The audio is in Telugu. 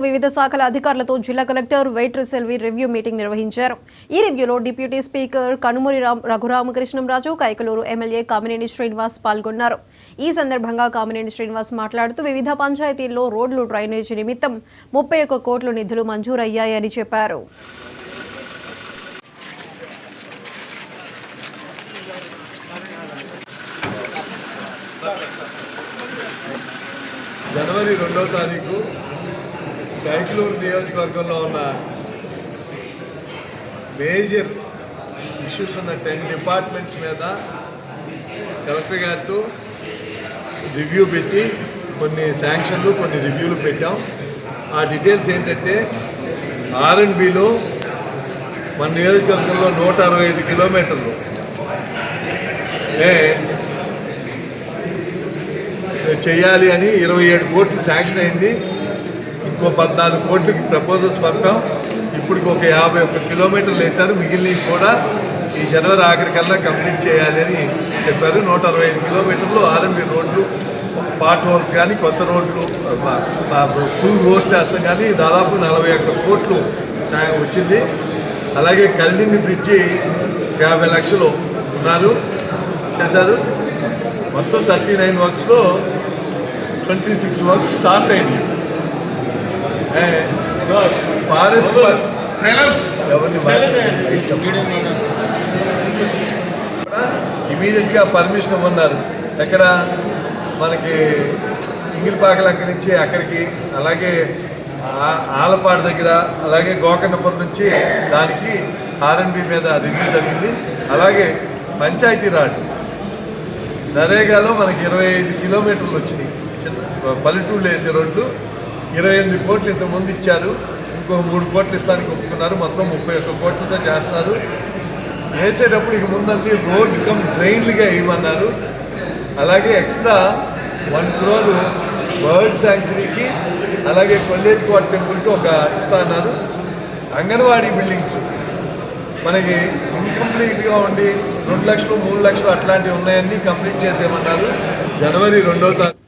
వివిధ శాఖల అధికారులతో జిల్లా కలెక్టర్ వైట్రిసెల్వి రివ్యూ మీటింగ్ నిర్వహించారు. ఈ రివ్యూలో deputy speaker Kanumuri Raghurama Krishnam Raju, Kaikaluru MLA Kamineni Srinivas పాల్గొన్నారు. ఈ సందర్భంగా కామినేని శ్రీనివాస్ మాట్లాడుతూ వివిధ పంచాయతీల్లో రోడ్లు, డ్రైనేజీ నిమిత్తం 31 కోట్ల నిధులు మంజూరయ్యాయని చెప్పారు. జనవరి 2వ తారీఖు కైకలూరు నియోజకవర్గంలో ఉన్న మేజర్ ఇష్యూస్ ఉన్న 10 డిపార్ట్మెంట్స్ మీద కలెక్టర్ గారితో రివ్యూ పెట్టి కొన్ని శాంక్షన్లు, కొన్ని రివ్యూలు పెట్టాం. ఆ డీటెయిల్స్ ఏంటంటే R&Bలో మన నియోజకవర్గంలో 165 కిలోమీటర్లు చేయాలి అని 27 కోట్లు శాంక్షన్ అయింది. ఇంకో 14 కోట్లకి ప్రపోజల్స్ పంపాం. ఇప్పటికి ఒక 51 కిలోమీటర్లు వేశారు. మిగిలినవి కూడా ఈ జనవరి ఆఖరికల్లా కంప్లీట్ చేయాలి అని చెప్పారు. 165 కిలోమీటర్లు R&B రోడ్లు, పార్ట్ హోల్స్ కానీ, కొత్త రోడ్లు, ఫుల్ రోడ్స్ వేస్తాం కానీ దాదాపు 41 కోట్లు వచ్చింది. అలాగే కల్దిండి బ్రిడ్జి 50 లక్షలు ఉన్నారు చేశారు. మొత్తం 39 వర్క్స్లో 26 వర్క్స్ స్టార్ట్ అయింది. ఫారెస్ట్ ఇమీడియట్గా పర్మిషన్ ఇవ్వన్నారు. ఎక్కడ మనకి ఇంగిలిపాకల అక్కడి నుంచి అక్కడికి, అలాగే ఆలపాడు దగ్గర, అలాగే గోకర్ణపురం నుంచి దానికి R&B మీద రివ్యూ జరిగింది. అలాగే పంచాయతీరాజ్ నరేగాలో మనకి 25 కిలోమీటర్లు వచ్చినాయి. పల్లెటూళ్ళు వేసే రోడ్లు 28 కోట్లు ఇంతకుముందు ఇచ్చారు. ఇంకో 3 కోట్లు ఇస్తానికి ఒప్పుకున్నారు. మొత్తం 31 కోట్లతో చేస్తున్నారు. వేసేటప్పుడు ఇక ముందంటే రోడ్ కమ్ డ్రైన్లుగా ఇవ్వమన్నారు. అలాగే ఎక్స్ట్రా 1 crore బర్డ్ శాంక్చురీకి, అలాగే కొల్లేటికోట టెంపుల్కి ఒక ఇస్తా అన్నారు. అంగన్వాడీ బిల్డింగ్స్ మనకి ఇన్కంప్లీట్గా ఉండి 2 లక్షలు, 3 లక్షలు అట్లాంటివి ఉన్నాయన్నీ కంప్లీట్ చేసేయమన్నారు. జనవరి 2వ తారీఖు